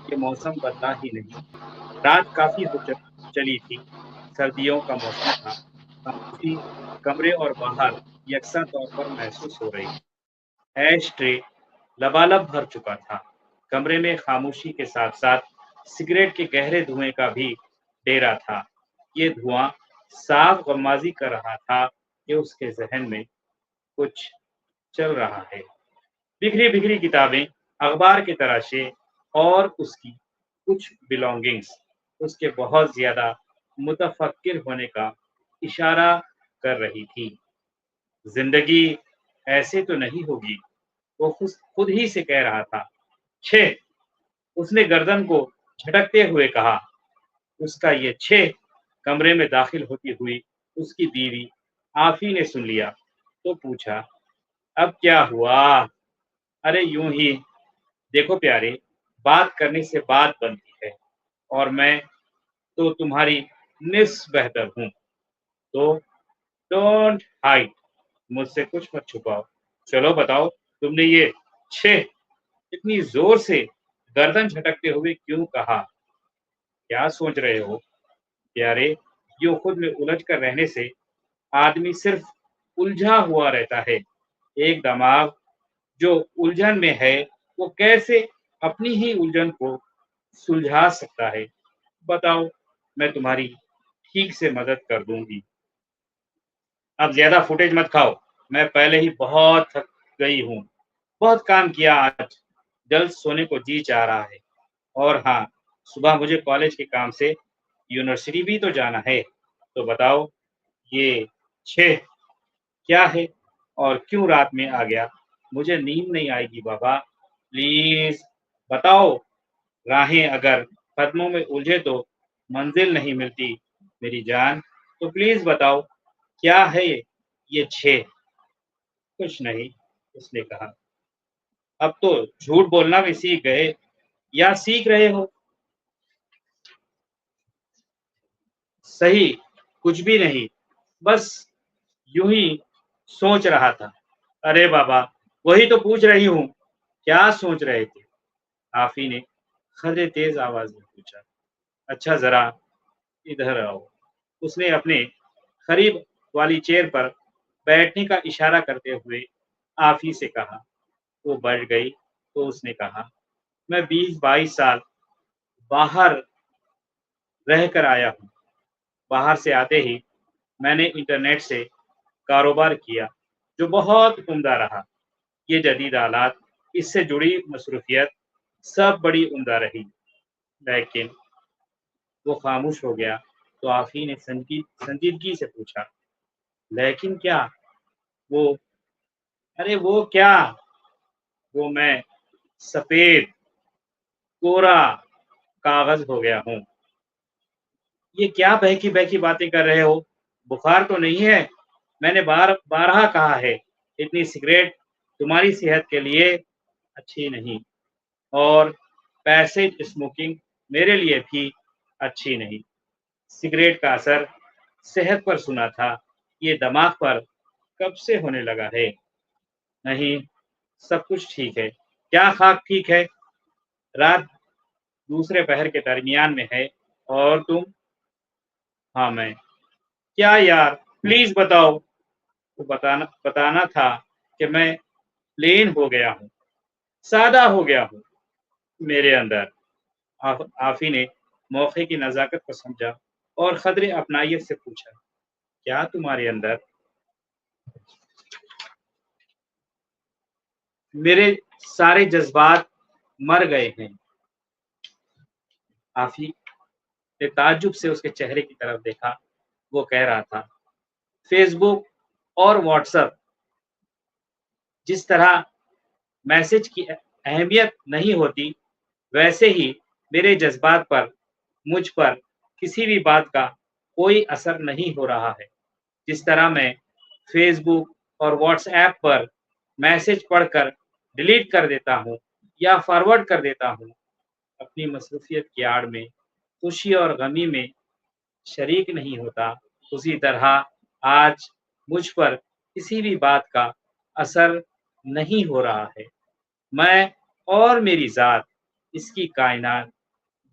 یہ موسم بدلا ہی نہیں۔ رات کافی ہو چلی تھی، سردیوں کا موسم تھا۔ خاموشی کمرے اور باہر یکساں طور پر محسوس ہو رہی۔ ایش ٹرے لبالب بھر چکا تھا۔ کمرے میں خاموشی کے ساتھ ساتھ سگریٹ کے گہرے دھوئیں کا بھی ڈیرا تھا۔ یہ دھواں صاف غمازی کر رہا تھا کہ اس کے ذہن میں کچھ چل رہا ہے۔ بکھری بکھری کتابیں، اخبار کے تراشے اور اس کی کچھ بلونگنگز اس کے بہت زیادہ متفکر ہونے کا اشارہ کر رہی تھی۔ زندگی ایسے تو نہیں ہوگی، وہ خود ہی سے کہہ رہا تھا۔ چھ، اس نے گردن کو جھٹکتے ہوئے کہا۔ اس کا یہ چھ کمرے میں داخل ہوتی ہوئی اس کی بیوی آفی نے سن لیا تو پوچھا، اب کیا ہوا؟ ارے یوں ہی، دیکھو پیارے، بات کرنے سے بات بنتی ہے، اور میں تو تمہاری نصف بہتر ہوں، تو ڈونٹ ہائڈ، مجھ سے کچھ مت چھپاؤ۔ چلو بتاؤ، تم نے یہ چھ اتنی زور سے گردن جھٹکتے ہوئے کیوں کہا؟ کیا سوچ رہے ہو پیارے؟ یوں خود میں الجھ کر رہنے سے آدمی صرف الجھا ہوا رہتا ہے۔ ایک دماغ جو الجھن میں ہے وہ کیسے اپنی ہی الجھن کو سلجھا سکتا ہے؟ بتاؤ، میں تمہاری ٹھیک سے مدد کر دوں گی۔ اب زیادہ فوٹیج مت کھاؤ، میں پہلے ہی بہت تھک گئی ہوں، بہت کام کیا آج، جلد سونے کو جی چاہ رہا ہے، اور ہاں، صبح مجھے کالج کے کام سے یونیورسٹی بھی تو جانا ہے۔ تو بتاؤ، یہ چھ کیا ہے اور کیوں رات میں آ گیا؟ مجھے نیند نہیں آئے گی بابا، پلیز بتاؤ۔ راہیں اگر قدموں میں الجھے تو منزل نہیں ملتی میری جان، تو پلیز بتاؤ کیا ہے یہ چھ؟ کچھ نہیں، اس نے کہا۔ اب تو جھوٹ بولنا بھی سیکھ گئے یا سیکھ رہے ہو؟ صحیح، کچھ بھی نہیں، بس یوں ہی سوچ رہا تھا۔ ارے بابا، وہی تو پوچھ رہی ہوں، کیا سوچ رہے تھے؟ آفی نے خدے تیز آواز میں پوچھا۔ اچھا ذرا ادھر آؤ۔ اس نے اپنے قریب والی چیئر پر بیٹھنے کا اشارہ کرتے ہوئے آفی سے کہا۔ وہ بیٹھ گئی تو اس نے کہا، میں 20-22 سال باہر رہ کر آیا ہوں۔ باہر سے آتے ہی میں نے انٹرنیٹ سے کاروبار کیا جو بہت عمدہ رہا۔ یہ جدید آلات، اس سے جڑی مصروفیت سب بڑی عمدہ رہی۔ لیکن وہ خاموش ہو گیا تو آفی نے سنجیدگی سے پوچھا، لیکن کیا؟ وہ ارے وہ کیا؟ وہ میں سفید کوڑا کاغذ ہو گیا ہوں۔ یہ کیا بہکی بہکی باتیں کر رہے ہو؟ بخار تو نہیں ہے؟ میں نے بارہا کہا ہے، اتنی سگریٹ تمہاری صحت کے لیے اچھی نہیں، اور پیسیج اسموکنگ میرے لیے بھی اچھی نہیں۔ سگریٹ کا اثر صحت پر سنا تھا، یہ دماغ پر کب سے ہونے لگا ہے؟ نہیں، سب کچھ ٹھیک ہے۔ کیا خاک ٹھیک ہے؟ رات دوسرے پہر کے درمیان میں ہے، اور تم؟ ہاں میں۔ کیا یار، پلیز بتاؤ۔ وہ بتانا تھا کہ میں پلین ہو گیا ہوں، سادہ ہو گیا ہوں میرے اندر۔ آفی نے موقع کی نزاکت کو سمجھا اور خدرے اپنائیت سے پوچھا، کیا تمہارے اندر؟ میرے سارے جذبات مر گئے ہیں۔ آفی نے تعجب سے اس کے چہرے کی طرف دیکھا۔ وہ کہہ رہا تھا، فیس بک اور واٹس ایپ جس طرح میسج کی اہمیت نہیں ہوتی، ویسے ہی میرے جذبات پر، مجھ پر کسی بھی بات کا کوئی اثر نہیں ہو رہا ہے۔ جس طرح میں فیس بک اور واٹس ایپ پر میسج پڑھ کر ڈیلیٹ کر دیتا ہوں یا فارورڈ کر دیتا ہوں، اپنی مصروفیت کی آڑ میں خوشی اور غمی میں شریک نہیں ہوتا، اسی طرح آج مجھ پر کسی بھی بات کا اثر نہیں ہو رہا ہے۔ میں اور میری ذات، اس کی کائنات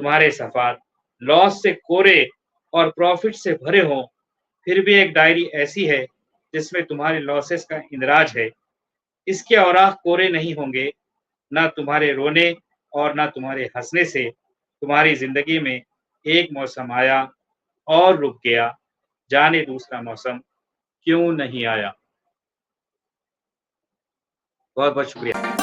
تمہارے صفحات لاس سے کورے اور پروفٹ سے بھرے ہوں، پھر بھی ایک ڈائری ایسی ہے جس میں تمہارے لاسز کا اندراج ہے۔ اس کے اوراق کورے نہیں ہوں گے، نہ تمہارے رونے اور نہ تمہارے ہنسنے سے۔ تمہاری زندگی میں ایک موسم آیا اور رک گیا، جانے دوسرا موسم کیوں نہیں آیا۔ بہت بہت شکریہ۔